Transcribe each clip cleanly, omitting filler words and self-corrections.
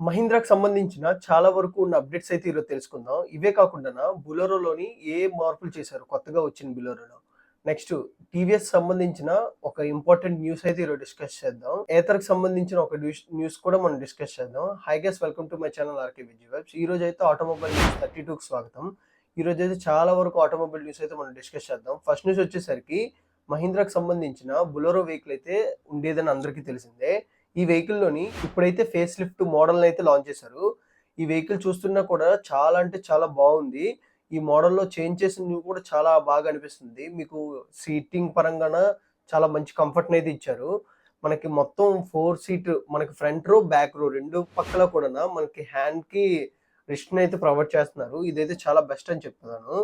మహీంద్రాకి సంబంధించిన చాలా వరకు ఉన్న అప్డేట్స్ అయితే ఈరోజు తెలుసుకుందాం. ఇవే కాకుండానా బొలెరోలోని ఏ మార్పులు చేశారు కొత్తగా వచ్చిన బొలెరోలో. నెక్స్ట్ టీవీఎస్ సంబంధించిన ఒక ఇంపార్టెంట్ న్యూస్ అయితే ఈరోజు డిస్కస్ చేద్దాం. ఏథర్‌కి సంబంధించిన ఒక న్యూస్ కూడా మనం డిస్కస్ చేద్దాం. Hi guys, welcome to my channel RK Vijay Webs. ఈ రోజు అయితే ఆటోమొబైల్ న్యూస్ 32కి స్వాగతం. ఈ రోజు అయితే చాలా వరకు ఆటోమొబైల్ న్యూస్ అయితే మనం డిస్కస్ చేద్దాం. ఫస్ట్ న్యూస్ వచ్చేసరికి మహీంద్రాకి సంబంధించిన బొలెరో వెహికల్ అయితే ఉండేదని అందరికీ తెలిసిందే. ఈ వెహికల్‌లోని ఇప్పుడైతే ఫేస్ లిఫ్ట్ మోడల్‌ని అయితే లాంచ్ చేశారు. ఈ వెహికల్ చూస్తున్నా కూడా చాలా అంటే చాలా బాగుంది. ఈ మోడల్‌లో చేంజ్ చేసినవి కూడా చాలా బాగా అనిపిస్తుంది. మీకు సీటింగ్ పరంగాన చాలా మంచి కంఫర్ట్‌నైతే ఇచ్చారు. మనకి మొత్తం 4 సీట్ మనకి ఫ్రంట్ రో, బ్యాక్ రో 2 పక్కల కూడానా మనకి హ్యాండ్‌కి రెస్ట్‌నైతే ప్రొవైడ్ చేస్తున్నారు. ఇదైతే చాలా బెస్ట్ అని చెప్తున్నాను.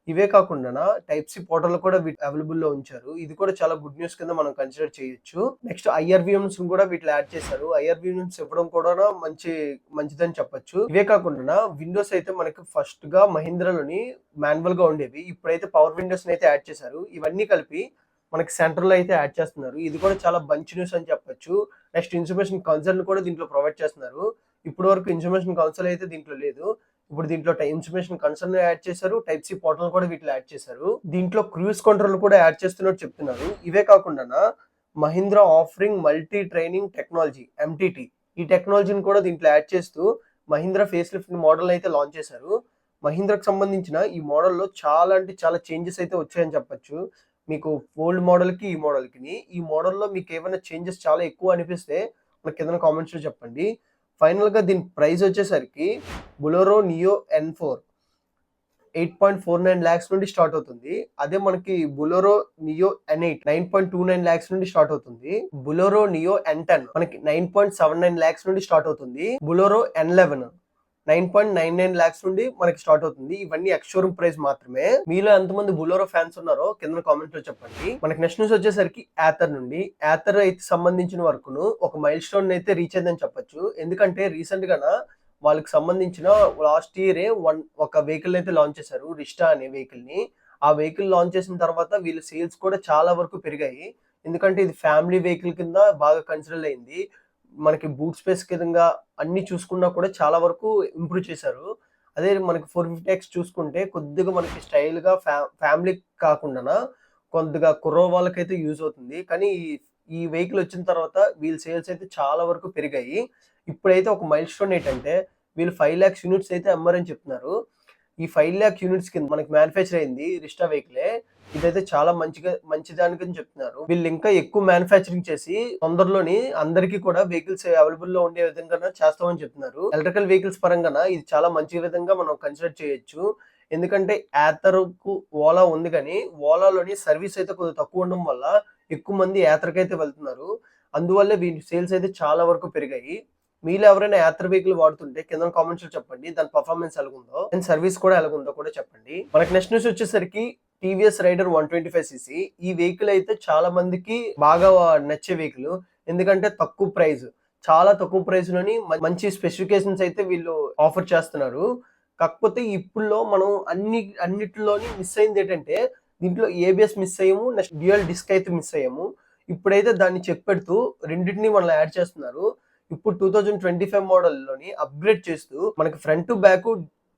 ఇవే కాకుండానా టైప్ సి పోర్టల్ కూడా అవైలబుల్ లో ఉంచారు. ఇది కూడా చాలా గుడ్ న్యూస్ కింద మనం కన్సిడర్ చేయొచ్చు. నెక్స్ట్ ఐఆర్‌విఎమ్స్ కూడా వీటిలో యాడ్ చేశారు. ఐఆర్‌విఎమ్స్ ఇవ్వడం కూడా మంచిదని చెప్పొచ్చు. ఇవే కాకుండా విండోస్ అయితే మనకి ఫస్ట్ గా మహీంద్రాలోని మాన్యువల్ గా ఉండేవి. ఇప్పుడైతే పవర్ విండోస్ అయితే యాడ్ చేశారు. ఇవన్నీ కలిపి మనకి సెంటర్ లో అయితే యాడ్ చేస్తున్నారు. ఇది కూడా చాలా మంచి న్యూస్ అని చెప్పొచ్చు. నెక్స్ట్ ఇన్ఫర్మేషన్ కన్సోల్ కూడా దీంట్లో ప్రొవైడ్ చేస్తున్నారు. ఇప్పటి వరకు ఇన్ఫర్మేషన్ కన్సోల్ అయితే దీంట్లో లేదు. ఇప్పుడు దీంట్లో ఇన్ఫర్మేషన్ కన్సోల్ యాడ్ చేశారు. టైప్ సి పోర్టల్ కూడా వీటిలో యాడ్ చేశారు. దీంట్లో క్రూజ్ కంట్రోల్ కూడా యాడ్ చేస్తున్నట్టు చెప్తున్నారు. ఇవే కాకుండా Mahindra offering multi training technology entity, ఈ టెక్నాలజీని కూడా దీంట్లో యాడ్ చేస్తూ మహీంద్రా ఫేస్ లిఫ్ట్ మోడల్ అయితే లాంచ్ చేశారు. మహీంద్రాకి సంబంధించిన ఈ మోడల్లో చాలా అంటే చాలా చేంజెస్ అయితే వచ్చాయని చెప్పొచ్చు. మీకు ఓల్డ్ మోడల్కి ఈ మోడల్కి ఈ మోడల్లో మీకు ఏమైనా చేంజెస్ చాలా ఎక్కువ అనిపిస్తే మనకి కింద కామెంట్స్ లో చెప్పండి. ఫైనల్ గా దీని ప్రైస్ వచ్చేసరికి బొలెరో నియో N4 8.49 lakhs నుండి స్టార్ట్ అవుతుంది. అదే మనకి బొలెరో నియో N8 9.29 lakhs నుండి స్టార్ట్ అవుతుంది. బొలెరో నియో N10 మనకి 9.79 lakhs నుండి స్టార్ట్ అవుతుంది. బొలెరో N11 9.99 lakhs నుండి మనకి స్టార్ట్ అవుతుంది. ఇవన్నీ ఎక్స్ షోరూమ్ ప్రైస్ మాత్రమే. మీలో ఎంతమంది బొలెరో ఫ్యాన్స్ ఉన్నారో కింద కామెంట్ లో చెప్పండి. మనకి నెక్స్ట్ న్యూస్ వచ్చేసరికి యాథర్ నుండి. యాథర్ అయితే సంబంధించిన వరకును ఒక మైల్ స్టోన్ అయితే రీచ్ అయిందని చెప్పొచ్చు. ఎందుకంటే రీసెంట్ గా వాళ్ళకి సంబంధించిన లాస్ట్ ఇయరే ఒక వెహికల్ అయితే లాంచ్ చేశారు, రిస్టా అనే వెహికల్ ని. ఆ వెహికల్ లాంచ్ చేసిన తర్వాత వీళ్ళ సేల్స్ కూడా చాలా వరకు పెరిగాయి. ఎందుకంటే ఇది ఫ్యామిలీ వెహికల్ కింద బాగా కన్సిడర్ అయింది. మనకి బూట్ స్పేస్ కింద అన్ని చూసుకున్నా కూడా చాలా వరకు ఇంప్రూవ్ చేశారు. అదే మనకి 450X చూసుకుంటే కొద్దిగా మనకి స్టైల్ గా ఫ్యామిలీ కాకుండా కొద్దిగా కుర్ర వాళ్ళకైతే యూజ్ అవుతుంది. కానీ ఈ వెహికల్ వచ్చిన తర్వాత వీళ్ళ సేల్స్ అయితే చాలా వరకు పెరిగాయి. ఇప్పుడైతే ఒక మైల్ స్టోన్ ఏంటంటే వీళ్ళు 5 lakhs యూనిట్స్ అయితే అమ్మారని చెప్తున్నారు. ఈ 5 lakh యూనిట్స్ కింద మనకి మ్యానుఫ్యాక్చర్ అయింది రిస్టా వెహికలే. ఇదైతే చాలా మంచిదానికని చెప్తున్నారు. వీళ్ళు ఇంకా ఎక్కువ మ్యానుఫ్యాక్చరింగ్ చేసి తొందరలోని అందరికీ కూడా వెహికల్స్ అవైలబుల్ లో ఉండే విధంగా చేస్తామని చెప్తున్నారు. ఎలక్ట్రికల్ వెహికల్స్ పరంగా ఇది చాలా మంచి విధంగా మనం కన్సిడర్ చేయొచ్చు. ఎందుకంటే యాథర్కు ఓలా ఉంది, కానీ ఓలాలోని సర్వీస్ అయితే కొద్దిగా తక్కువ ఉండడం వల్ల ఎక్కువ మంది యాత్రకైతే వెళ్తున్నారు. అందువల్ల వీటి సేల్స్ అయితే చాలా వరకు పెరిగాయి. మీలో ఎవరైనా యాత్ర వెహికల్ వాడుతుంటే కింద కామెంట్స్ లో చెప్పండి. దాని పర్ఫార్మెన్స్ ఎలాగుందో అండ్ సర్వీస్ కూడా ఎలాగుందో కూడా చెప్పండి. మనకి నెక్స్ట్ న్యూస్ వచ్చేసరికి టీవీఎస్ రైడర్ 125cc. ఈ వెహికల్ అయితే చాలా మందికి బాగా నచ్చే వెహికల్. ఎందుకంటే చాలా తక్కువ ప్రైస్ లోని మంచి స్పెసిఫికేషన్స్ అయితే వీళ్ళు ఆఫర్ చేస్తున్నారు. కాకపోతే ఇప్పుడులో మనం అన్నిటిలోని మిస్ అయింది ఏంటంటే దీంట్లో ఏబిఎస్ మిస్ అయ్యాము, నెక్స్ట్ డ్యూయల్ డిస్క్ అయితే మిస్ అయ్యాము. ఇప్పుడైతే దాన్ని చెక్ పెడుతూ రెండింటిని మనం యాడ్ చేస్తున్నారు. ఇప్పుడు 2025 మోడల్లోని అప్గ్రేడ్ చేస్తూ మనకి ఫ్రంట్ బ్యాక్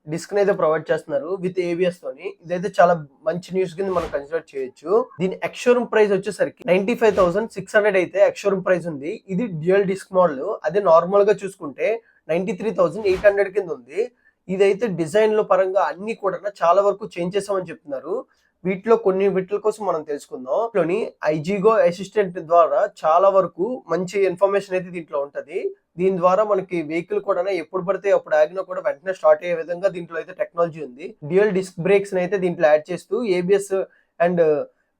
డిస్క్ అయితే ప్రొవైడ్ చేస్తున్నారు విత్ ఏబిఎస్ తోని. ఇదైతే చాలా మంచి న్యూస్ కింద మనం కన్సిడర్ చేయొచ్చు. దీని ఎక్స్ షోరూమ్ ప్రైస్ వచ్చేసరికి 95,600 అయితే ఎక్స్ షోరూమ్ ప్రైస్ ఉంది. ఇది డ్యూయల్ డిస్క్ మోడల్. అదే నార్మల్ గా చూసుకుంటే 93,800 కింద ఉంది. ఇదైతే డిజైన్ లో పరంగా అన్ని కూడా చాలా వరకు చేంజ్ చేసామని చెప్తున్నారు. వీటిలో వీటి కోసం మనం తెలుసుకుందాం. లోని ఐజిగో అసిస్టెంట్ ద్వారా చాలా వరకు మంచి ఇన్ఫర్మేషన్ అయితే దీంట్లో ఉంటది. దీని ద్వారా మనకి వెహికల్ కూడా ఎప్పుడు పడితే అప్పుడు ఆగినా కూడా వెంటనే స్టార్ట్ అయ్యే విధంగా దీంట్లో అయితే టెక్నాలజీ ఉంది. డ్యూయల్ డిస్క్ బ్రేక్స్ అయితే దీంట్లో యాడ్ చేస్తూ ఏబిఎస్ అండ్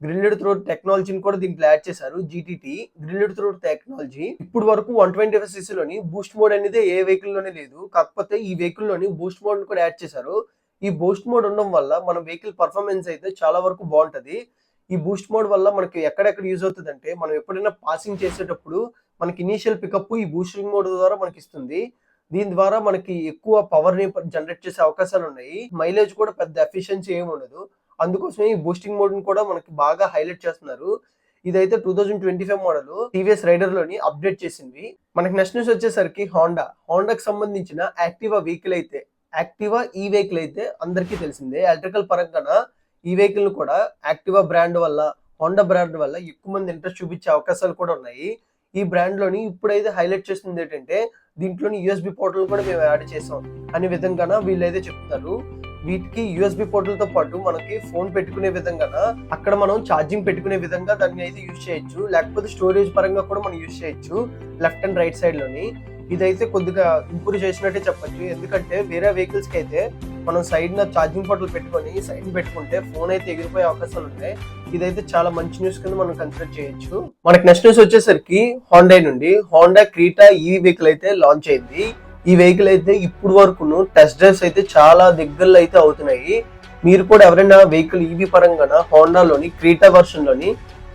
గ్రిల్డ్ త్రోట్ టెక్నాలజీని కూడా దీంట్లో యాడ్ చేశారు. GTT grilled throat technology. ఇప్పుడు వరకు 125cc లోని బూస్ట్ మోడ్ అనేది ఏ వెహికల్ లోనే లేదు. కాకపోతే ఈ వెహికల్ లోని బూస్ట్ మోడ్ కూడా యాడ్ చేశారు. ఈ బూస్ట్ మోడ్ ఉండడం వల్ల మన వెహికల్ పర్ఫార్మెన్స్ అయితే చాలా వరకు బాగుంటది. ఈ బూస్ట్ మోడ్ వల్ల మనకి ఎక్కడెక్కడ యూజ్ అవుతుంది అంటే మనం ఎప్పుడైనా పాసింగ్ చేసేటప్పుడు మనకి ఇనీషియల్ పికప్ ఈ బూస్టింగ్ మోడ్ ద్వారా మనకి ఇస్తుంది. దీని ద్వారా మనకి ఎక్కువ పవర్ ని జనరేట్ చేసే అవకాశాలు ఉన్నాయి. మైలేజ్ కూడా పెద్ద ఎఫిషియన్సీ ఏమి ఉండదు. అందుకోసమే ఈ బూస్టింగ్ మోడ్ ని కూడా మనకి బాగా హైలైట్ చేస్తున్నారు. ఇదైతే 2025 మోడల్ టీవీఎస్ రైడర్ లోని అప్డేట్ చేసింది. మనకి నెక్స్ట్ న్యూస్ వచ్చేసరికి హోండాకి సంబంధించిన యాక్టివా వెహికల్ అయితే యాక్టివా ఈ వెహికల్ అయితే అందరికీ తెలిసిందే. ఎలక్ట్రికల్ పరంగా ఈ వెహికల్ కూడా యాక్టివా బ్రాండ్ వల్ల, హోండా బ్రాండ్ వల్ల ఎక్కువ మంది ఇంట్రెస్ట్ చూపించే అవకాశాలు కూడా ఉన్నాయి. ఈ బ్రాండ్ లోని ఇప్పుడైతే హైలైట్ చేస్తుంది ఏంటంటే దీంట్లోని యూఎస్బి పోర్టల్ కూడా మేము యాడ్ చేసాం అనే విధంగా వీళ్ళైతే చెప్తారు. వీటికి యూఎస్బి పోర్టల్ తో పాటు మనకి ఫోన్ పెట్టుకునే విధంగా, అక్కడ మనం ఛార్జింగ్ పెట్టుకునే విధంగా దాన్ని అయితే యూజ్ చేయొచ్చు. లేకపోతే స్టోరేజ్ పరంగా కూడా మనం యూజ్ చేయొచ్చు లెఫ్ట్ అండ్ రైట్ సైడ్ లోని. ఇదైతే కొద్దిగా ఇంప్రూవ్ చేసినట్టే చెప్పొచ్చు. ఎందుకంటే వేరే వెహికల్స్ కి అయితే మనం సైడ్ నా ఛార్జింగ్ పోర్టల్ పెట్టుకొని సైడ్ పెట్టుకుంటే ఫోన్ అయితే ఎగిరిపోయే అవకాశాలు ఉంటాయి. ఇదైతే చాలా మంచి న్యూస్ కింద మనం కన్సిడర్ చేయొచ్చు. మనకి నెక్స్ట్ న్యూస్ వచ్చేసరికి హోండా నుండి హోండా క్రీటా ఈవీ వెహికల్ అయితే లాంచ్ అయింది. ఈ వెహికల్ అయితే ఇప్పుడు వరకును టెస్ట్ డ్రైవ్స్ అయితే చాలా దగ్గరలో అయితే అవుతున్నాయి. మీరు కూడా ఎవరైనా వెహికల్ ఈవీ పరంగా హోండాలోని క్రీటా వర్షన్ లోని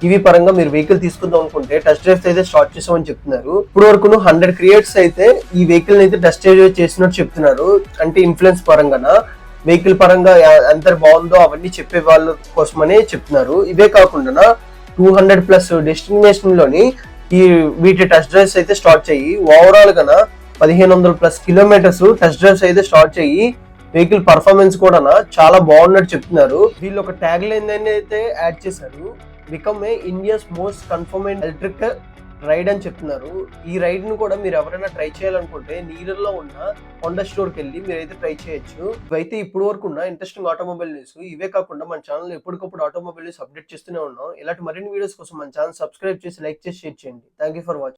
ఈవీ పరంగా మీరు వెహికల్ తీసుకుందాం అనుకుంటే టెస్ట్ డ్రైవ్స్ అయితే స్టార్ట్ చేసామని చెప్తున్నారు. ఇప్పుడు వరకు 100 క్రియేటర్స్ అయితే ఈ వెహికల్ అయితే టెస్ట్ డ్రైవ్ చేసినట్టు చెప్తున్నారు. అంటే ఇన్ఫ్లుయెన్స్ పరంగా వెహికల్ పరంగా ఎంత బాగుందో అవన్నీ చెప్పే వాళ్ళ కోసమనే చెప్తున్నారు. ఇవే కాకుండా 200+ డెస్టినేషన్ లోని ఈ వీటి టెస్ట్ డ్రైవ్స్ అయితే స్టార్ట్ చేయి ఓవరాల్ గా 1500+ కిలోమీటర్స్ టెస్ట్ డ్రైవ్స్ అయితే స్టార్ట్ చేయి వెహికల్ పర్ఫార్మెన్స్ కూడా చాలా బాగున్నట్టు చెప్తున్నారు. వీళ్ళు ఒక ట్యాగ్ లైన్ అయితే యాడ్ చేశారు, become a India's most confirmed electric ride అని చెప్తున్నారు. ఈ రైడ్ ను కూడా మీరు ఎవరైనా ట్రై చేయాలనుకుంటే నియర్ లో ఉన్న హోండా స్టోర్ కి వెళ్ళి మీరైతే ట్రై చేయొచ్చు. ఇవైతే ఇప్పుడు వరకు ఉన్న ఇంట్రెస్టింగ్ ఆటోమొబైల్ న్యూస్. ఇవే కాకుండా మన ఛానల్ ఎప్పటికప్పుడు ఆటోమొబైల్ న్యూస్ అప్డేట్ చేస్తూనే ఉన్నాం. ఇలాంటి మరిన్ని వీడియోస్ కోసం మన ఛానల్ సబ్స్క్రైబ్ చేసి లైక్ చేసి షేర్ చేయండి. Thank you for watching.